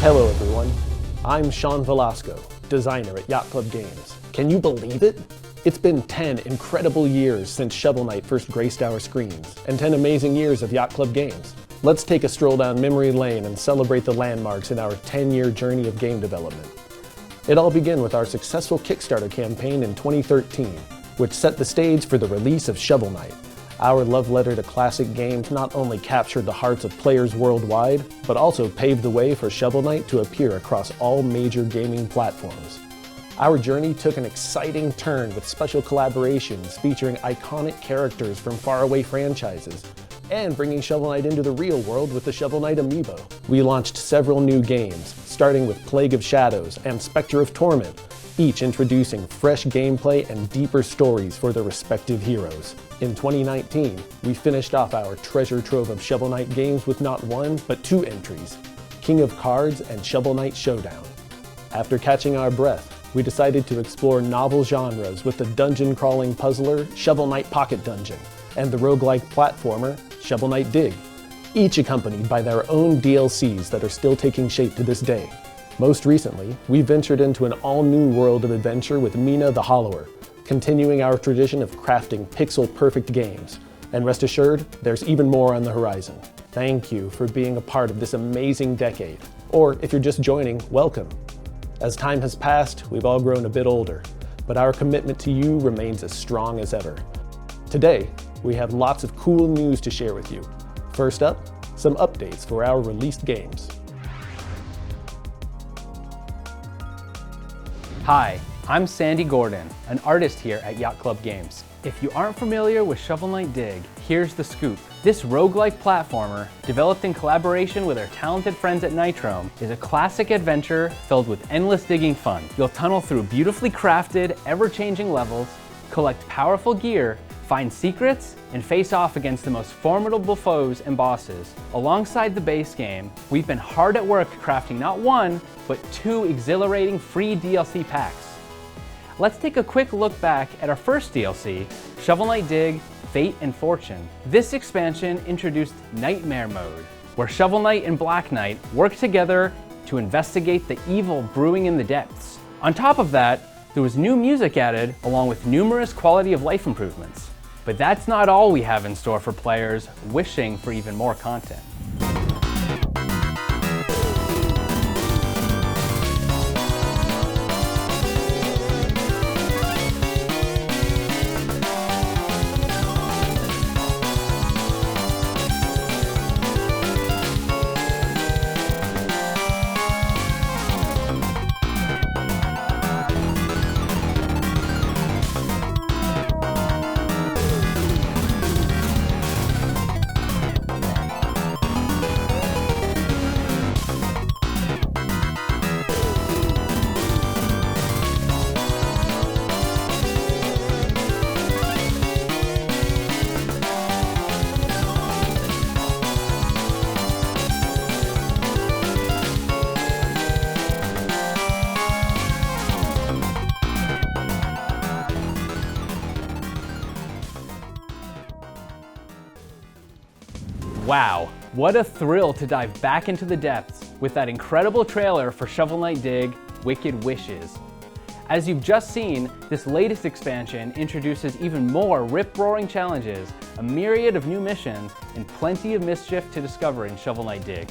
Hello everyone, I'm Sean Velasco, designer at Yacht Club Games. Can you believe it? It's been 10 incredible years since Shovel Knight first graced our screens, and 10 amazing years of Yacht Club Games. Let's take a stroll down memory lane and celebrate the landmarks in our 10-year journey of game development. It all began with our successful Kickstarter campaign in 2013, which set the stage for the release of Shovel Knight. Our love letter to classic games not only captured the hearts of players worldwide, but also paved the way for Shovel Knight to appear across all major gaming platforms. Our journey took an exciting turn with special collaborations featuring iconic characters from faraway franchises, and bringing Shovel Knight into the real world with the Shovel Knight amiibo. We launched several new games, starting with Plague of Shadows and Spectre of Torment, each introducing fresh gameplay and deeper stories for their respective heroes. In 2019, we finished off our treasure trove of Shovel Knight games with not one, but two entries, King of Cards and Shovel Knight Showdown. After catching our breath, we decided to explore novel genres with the dungeon-crawling puzzler Shovel Knight Pocket Dungeon and the roguelike platformer Shovel Knight Dig, each accompanied by their own DLCs that are still taking shape to this day. Most recently, we ventured into an all-new world of adventure with Mina the Hollower, continuing our tradition of crafting pixel-perfect games. And rest assured, there's even more on the horizon. Thank you for being a part of this amazing decade. Or if you're just joining, welcome. As time has passed, we've all grown a bit older, but our commitment to you remains as strong as ever. Today, we have lots of cool news to share with you. First up, some updates for our released games. Hi, I'm Sandy Gordon, an artist here at Yacht Club Games. If you aren't familiar with Shovel Knight Dig, here's the scoop. This roguelike platformer, developed in collaboration with our talented friends at Nitrome, is a classic adventure filled with endless digging fun. You'll tunnel through beautifully crafted, ever-changing levels, collect powerful gear, find secrets, and face off against the most formidable foes and bosses. Alongside the base game, we've been hard at work crafting not one, but two exhilarating free DLC packs. Let's take a quick look back at our first DLC, Shovel Knight Dig, Fate and Fortune. This expansion introduced Nightmare Mode, where Shovel Knight and Black Knight work together to investigate the evil brewing in the depths. On top of that, there was new music added along with numerous quality of life improvements. But that's not all we have in store for players wishing for even more content. Wow, what a thrill to dive back into the depths with that incredible trailer for Shovel Knight Dig, Wicked Wishes. As you've just seen, this latest expansion introduces even more rip-roaring challenges, a myriad of new missions, and plenty of mischief to discover in Shovel Knight Dig.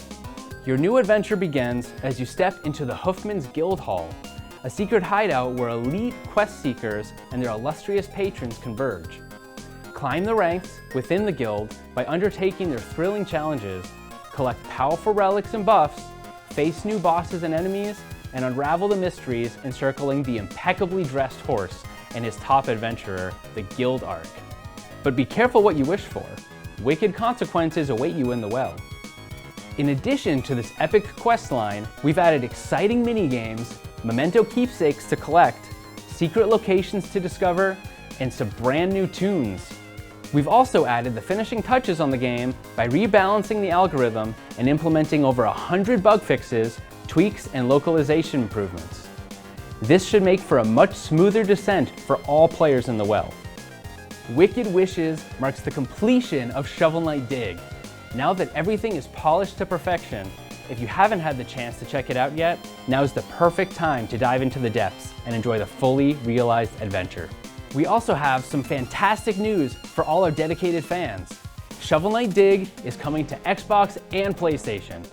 Your new adventure begins as you step into the Hoofman's Guild Hall, a secret hideout where elite quest seekers and their illustrious patrons converge. Climb the ranks within the guild by undertaking their thrilling challenges, collect powerful relics and buffs, face new bosses and enemies, and unravel the mysteries encircling the impeccably dressed horse and his top adventurer, the Guild Arc. But be careful what you wish for. Wicked consequences await you in the well. In addition to this epic quest line, we've added exciting mini-games, memento keepsakes to collect, secret locations to discover, and some brand new tunes. We've also added the finishing touches on the game by rebalancing the algorithm and implementing over 100 bug fixes, tweaks, and localization improvements. This should make for a much smoother descent for all players in the well. Wicked Wishes marks the completion of Shovel Knight Dig. Now that everything is polished to perfection, if you haven't had the chance to check it out yet, now's the perfect time to dive into the depths and enjoy the fully realized adventure. We also have some fantastic news for all our dedicated fans. Shovel Knight Dig is coming to Xbox and PlayStation.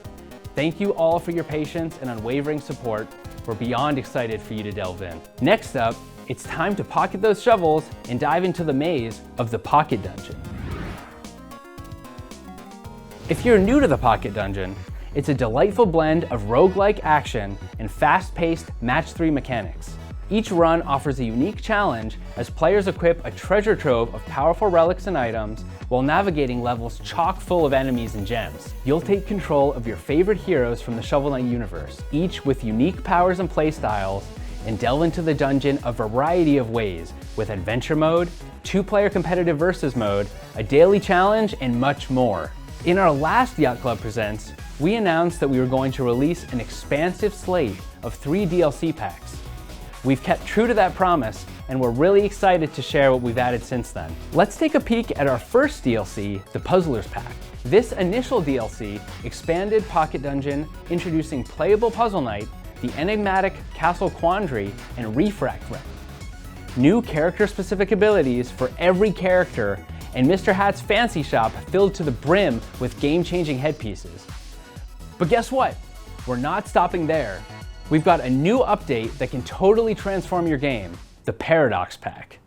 Thank you all for your patience and unwavering support. We're beyond excited for you to delve in. Next up, it's time to pocket those shovels and dive into the maze of the Pocket Dungeon. If you're new to the Pocket Dungeon, it's a delightful blend of roguelike action and fast-paced match-3 mechanics. Each run offers a unique challenge as players equip a treasure trove of powerful relics and items while navigating levels chock full of enemies and gems. You'll take control of your favorite heroes from the Shovel Knight universe, each with unique powers and playstyles, and delve into the dungeon a variety of ways with adventure mode, 2-player competitive versus mode, a daily challenge, and much more. In our last Yacht Club Presents, we announced that we were going to release an expansive slate of 3 DLC packs. We've kept true to that promise, and we're really excited to share what we've added since then. Let's take a peek at our first DLC, the Puzzlers Pack. This initial DLC expanded Pocket Dungeon, introducing playable Puzzle Knight, the enigmatic Castle Quandary, and Refract Ring. New character-specific abilities for every character, and Mr. Hat's fancy shop filled to the brim with game-changing headpieces. But guess what? We're not stopping there. We've got a new update that can totally transform your game, the Paradox Pack.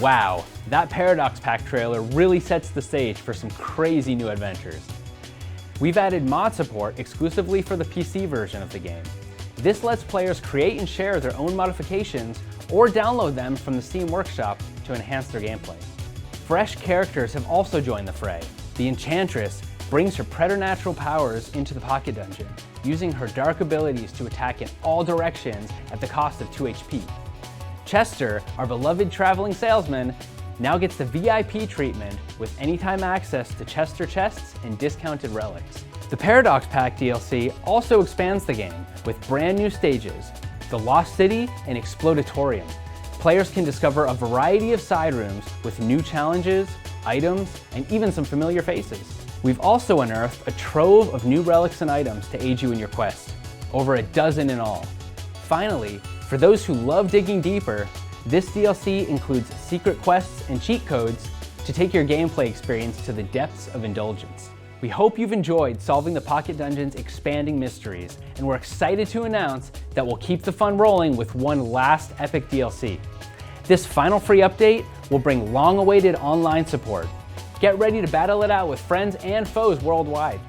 Wow, that Paradox Pack trailer really sets the stage for some crazy new adventures. We've added mod support exclusively for the PC version of the game. This lets players create and share their own modifications or download them from the Steam Workshop to enhance their gameplay. Fresh characters have also joined the fray. The Enchantress brings her preternatural powers into the Pocket Dungeon, using her dark abilities to attack in all directions at the cost of 2 HP. Chester, our beloved traveling salesman, now gets the VIP treatment with anytime access to Chester chests and discounted relics. The Paradox Pack DLC also expands the game with brand new stages, the Lost City and Explodatorium. Players can discover a variety of side rooms with new challenges, items, and even some familiar faces. We've also unearthed a trove of new relics and items to aid you in your quest, over a dozen in all. Finally, for those who love digging deeper, this DLC includes secret quests and cheat codes to take your gameplay experience to the depths of indulgence. We hope you've enjoyed solving the Pocket Dungeon's expanding mysteries, and we're excited to announce that we'll keep the fun rolling with one last epic DLC. This final free update will bring long-awaited online support. Get ready to battle it out with friends and foes worldwide.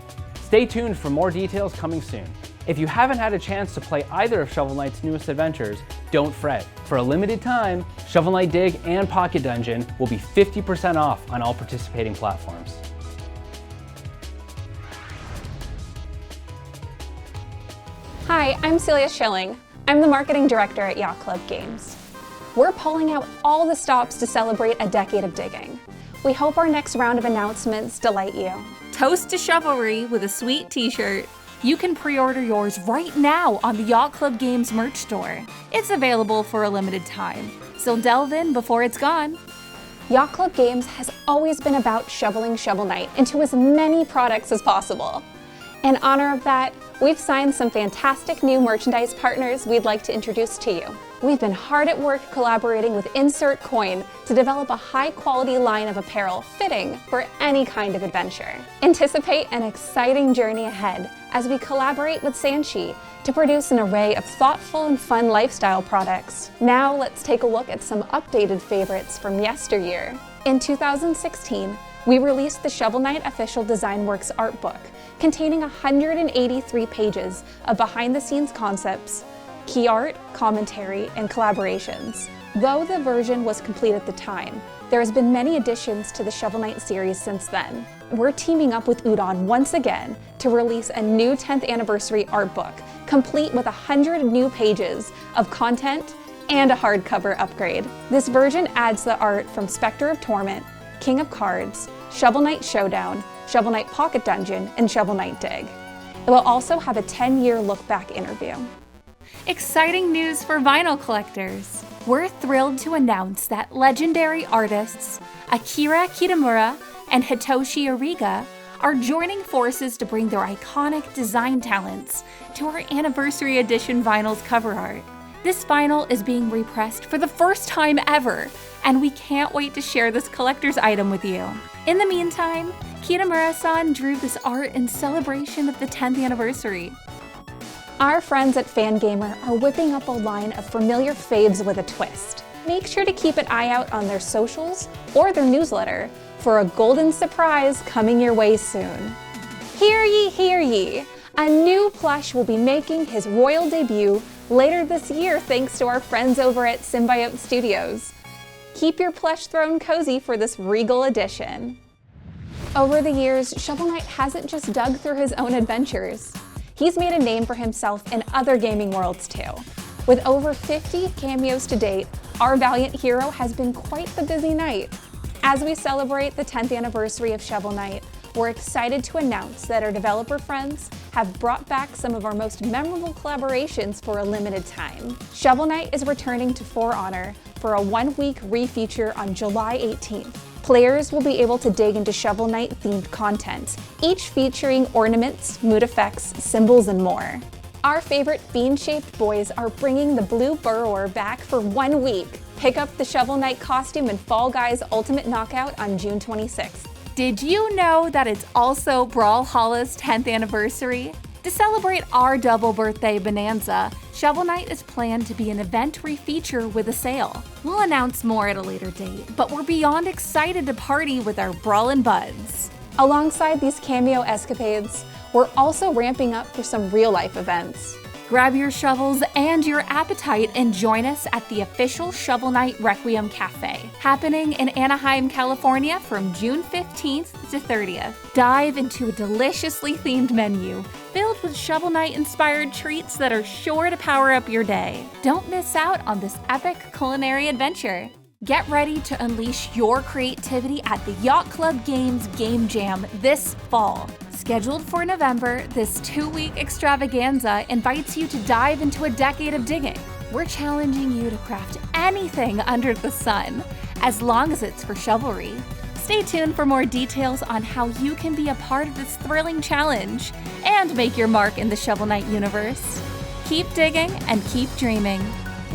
Stay tuned for more details coming soon. If you haven't had a chance to play either of Shovel Knight's newest adventures, don't fret. For a limited time, Shovel Knight Dig and Pocket Dungeon will be 50% off on all participating platforms. Hi, I'm Celia Schilling. I'm the marketing director at Yacht Club Games. We're pulling out all the stops to celebrate a decade of digging. We hope our next round of announcements delight you. Toast to chivalry with a sweet t-shirt. You can pre-order yours right now on the Yacht Club Games merch store. It's available for a limited time, so delve in before it's gone. Yacht Club Games has always been about shoveling Shovel Knight into as many products as possible. In honor of that, we've signed some fantastic new merchandise partners we'd like to introduce to you. We've been hard at work collaborating with Insert Coin to develop a high-quality line of apparel fitting for any kind of adventure. Anticipate an exciting journey ahead as we collaborate with Sanshi to produce an array of thoughtful and fun lifestyle products. Now let's take a look at some updated favorites from yesteryear. In 2016, we released the Shovel Knight Official Design Works art book, containing 183 pages of behind-the-scenes concepts, key art, commentary, and collaborations. Though the version was complete at the time, there has been many additions to the Shovel Knight series since then. We're teaming up with Udon once again to release a new 10th anniversary art book, complete with 100 new pages of content and a hardcover upgrade. This version adds the art from Spectre of Torment, King of Cards, Shovel Knight Showdown, Shovel Knight Pocket Dungeon, and Shovel Knight Dig. It will also have a 10-year look-back interview. Exciting news for vinyl collectors! We're thrilled to announce that legendary artists Akira Kitamura and Hitoshi Ariga are joining forces to bring their iconic design talents to our Anniversary Edition vinyl's cover art. This vinyl is being repressed for the first time ever, and we can't wait to share this collector's item with you. In the meantime, Kitamura-san drew this art in celebration of the 10th anniversary. Our friends at Fangamer are whipping up a line of familiar faves with a twist. Make sure to keep an eye out on their socials or their newsletter for a golden surprise coming your way soon. Hear ye, hear ye! A new plush will be making his royal debut later this year thanks to our friends over at Symbiote Studios. Keep your plush throne cozy for this regal edition. Over the years, Shovel Knight hasn't just dug through his own adventures. He's made a name for himself in other gaming worlds too. With over 50 cameos to date, our valiant hero has been quite the busy knight. As we celebrate the 10th anniversary of Shovel Knight, we're excited to announce that our developer friends have brought back some of our most memorable collaborations for a limited time. Shovel Knight is returning to For Honor for a one-week refeature on July 18th. Players will be able to dig into Shovel Knight-themed content, each featuring ornaments, mood effects, symbols, and more. Our favorite bean-shaped boys are bringing the Blue Burrower back for 1 week. Pick up the Shovel Knight costume in Fall Guys Ultimate Knockout on June 26th. Did you know that it's also Brawlhalla's 10th anniversary? To celebrate our double birthday bonanza, Shovel Knight is planned to be an event refeature with a sale. We'll announce more at a later date, but we're beyond excited to party with our Brawlin' Buds. Alongside these cameo escapades, we're also ramping up for some real-life events. Grab your shovels and your appetite and join us at the official Shovel Knight Requiem Cafe, happening in Anaheim, California from June 15th to 30th. Dive into a deliciously themed menu filled with Shovel Knight-inspired treats that are sure to power up your day. Don't miss out on this epic culinary adventure. Get ready to unleash your creativity at the Yacht Club Games Game Jam this fall. Scheduled for November, this 2-week extravaganza invites you to dive into a decade of digging. We're challenging you to craft anything under the sun, as long as it's for shovelry. Stay tuned for more details on how you can be a part of this thrilling challenge and make your mark in the Shovel Knight universe. Keep digging and keep dreaming.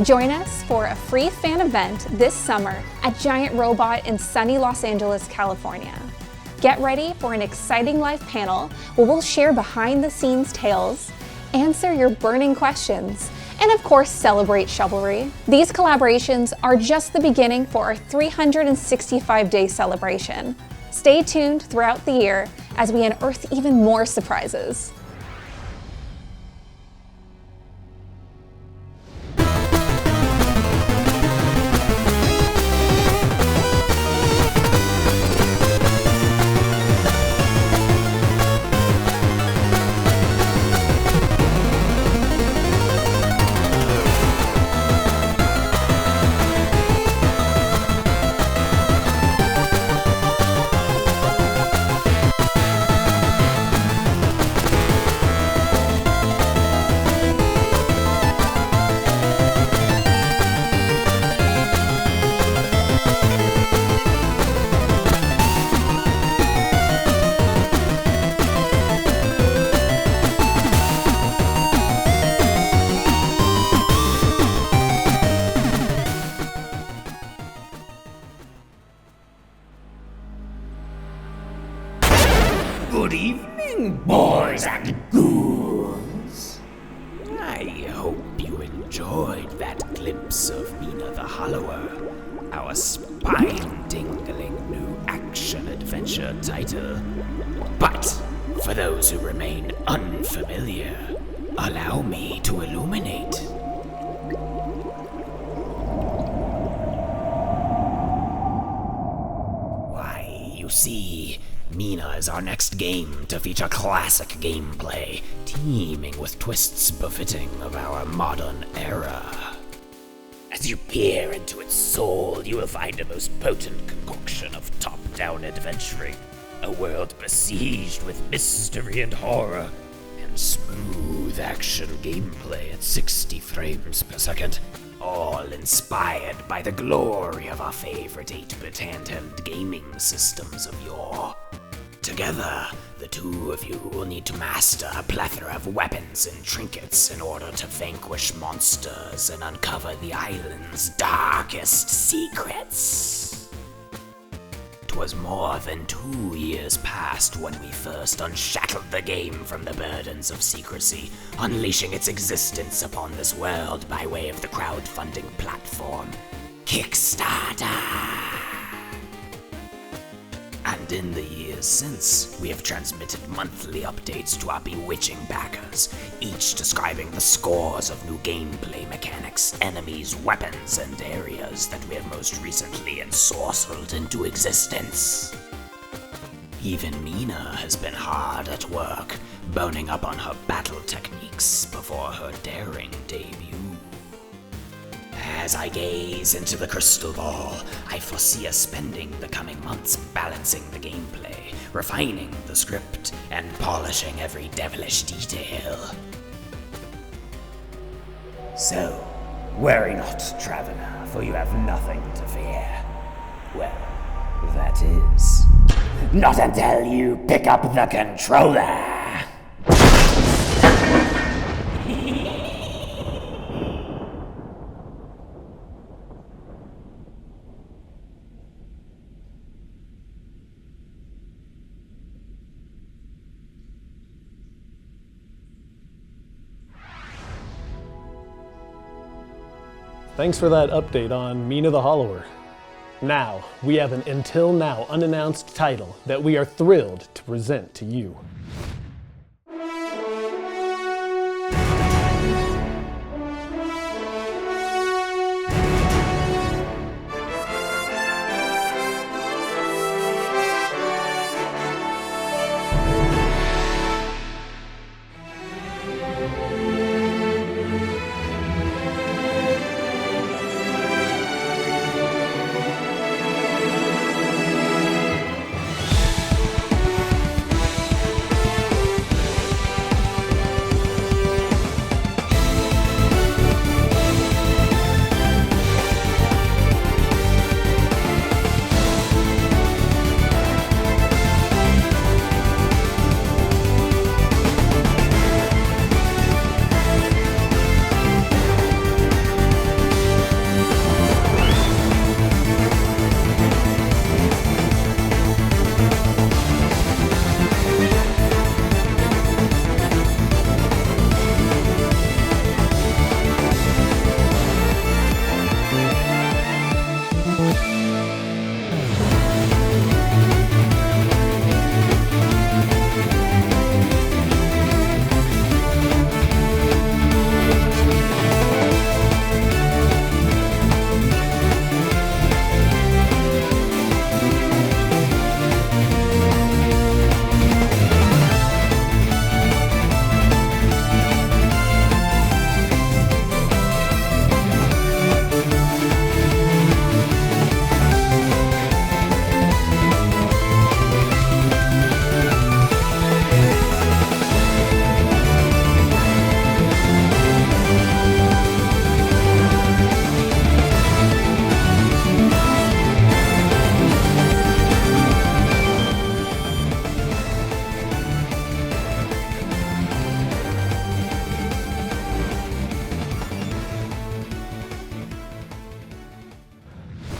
Join us for a free fan event this summer at Giant Robot in sunny Los Angeles, California. Get ready for an exciting live panel where we'll share behind-the-scenes tales, answer your burning questions, and of course celebrate shovelry. These collaborations are just the beginning for our 365-day celebration. Stay tuned throughout the year as we unearth even more surprises. Good evening, boys and goons. I hope you enjoyed that glimpse of Mina the Hollower, our spine-tingling new action-adventure title. But for those who remain unfamiliar, allow me to illuminate. Why, you see, Mina is our next game to feature classic gameplay, teeming with twists befitting of our modern era. As you peer into its soul, you will find a most potent concoction of top-down adventuring, a world besieged with mystery and horror, and smooth action gameplay at 60 frames per second, all inspired by the glory of our favorite 8-bit handheld gaming systems of yore. Together, the two of you will need to master a plethora of weapons and trinkets in order to vanquish monsters and uncover the island's darkest secrets. 'Twas more than 2 years past when we first unshackled the game from the burdens of secrecy, unleashing its existence upon this world by way of the crowdfunding platform Kickstarter. And in the years since, we have transmitted monthly updates to our bewitching backers, each describing the scores of new gameplay mechanics, enemies, weapons, and areas that we have most recently ensorcelled into existence. Even Mina has been hard at work, boning up on her battle techniques before her daring debut. As I gaze into the crystal ball, I foresee us spending the coming months balancing the gameplay, refining the script, and polishing every devilish detail. So, worry not, traveler, for you have nothing to fear. Well, that is, not until you pick up the controller! Thanks for that update on Mina the Hollower. Now, we have an until now unannounced title that we are thrilled to present to you.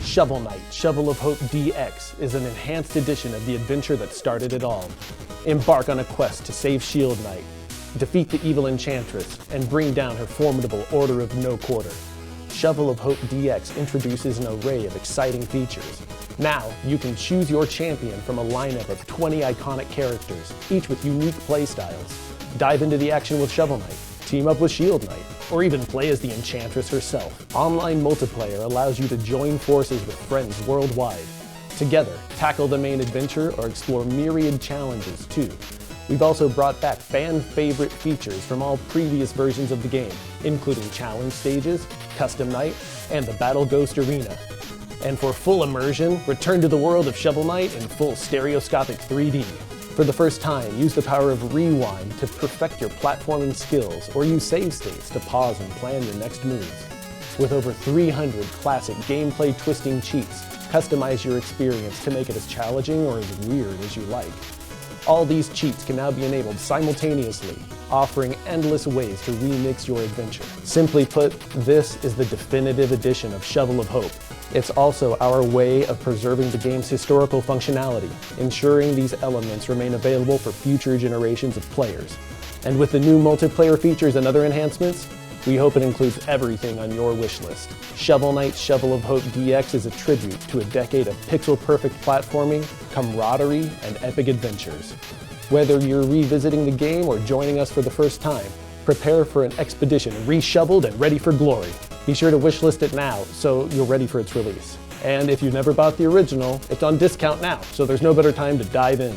Shovel Knight Shovel of Hope DX is an enhanced edition of the adventure that started it all. Embark on a quest to save Shield Knight, defeat the evil Enchantress, and bring down her formidable Order of No Quarter. Shovel of Hope DX introduces an array of exciting features. Now, you can choose your champion from a lineup of 20 iconic characters, each with unique playstyles. Dive into the action with Shovel Knight, team up with Shield Knight, or even play as the Enchantress herself. Online multiplayer allows you to join forces with friends worldwide. Together, tackle the main adventure or explore myriad challenges too. We've also brought back fan-favorite features from all previous versions of the game, including challenge stages, custom night, and the Battle Ghost Arena. And for full immersion, return to the world of Shovel Knight in full stereoscopic 3D. For the first time, use the power of rewind to perfect your platforming skills, or use save states to pause and plan your next moves. With over 300 classic gameplay twisting cheats, customize your experience to make it as challenging or as weird as you like. All these cheats can now be enabled simultaneously, offering endless ways to remix your adventure. Simply put, this is the definitive edition of Shovel of Hope. It's also our way of preserving the game's historical functionality, ensuring these elements remain available for future generations of players. And with the new multiplayer features and other enhancements, we hope it includes everything on your wish list. Shovel Knight Shovel of Hope DX is a tribute to a decade of pixel-perfect platforming, camaraderie, and epic adventures. Whether you're revisiting the game or joining us for the first time, prepare for an expedition re-shoveled and ready for glory. Be sure to wishlist it now so you're ready for its release. And if you've never bought the original, it's on discount now, so there's no better time to dive in.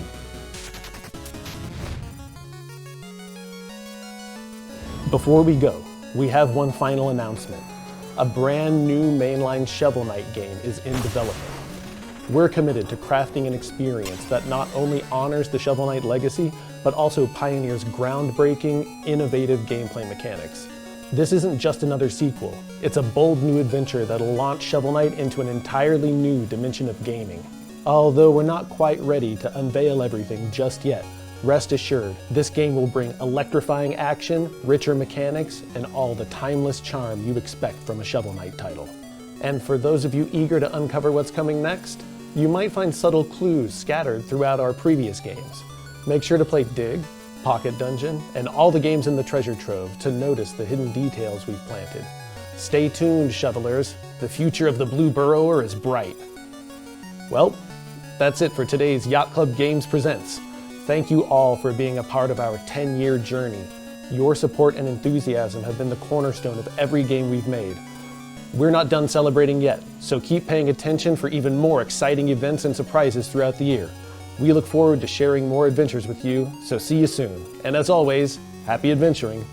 Before we go, we have one final announcement. A brand new mainline Shovel Knight game is in development. We're committed to crafting an experience that not only honors the Shovel Knight legacy, but also pioneers groundbreaking, innovative gameplay mechanics. This isn't just another sequel, it's a bold new adventure that'll launch Shovel Knight into an entirely new dimension of gaming. Although we're not quite ready to unveil everything just yet, rest assured, this game will bring electrifying action, richer mechanics, and all the timeless charm you expect from a Shovel Knight title. And for those of you eager to uncover what's coming next, you might find subtle clues scattered throughout our previous games. Make sure to play Dig, Pocket Dungeon, and all the games in the treasure trove to notice the hidden details we've planted. Stay tuned, shovelers. The future of the Blue Burrower is bright. Well, that's it for today's Yacht Club Games Presents. Thank you all for being a part of our 10-year journey. Your support and enthusiasm have been the cornerstone of every game we've made. We're not done celebrating yet, so keep paying attention for even more exciting events and surprises throughout the year. We look forward to sharing more adventures with you, so see you soon. And as always, happy adventuring.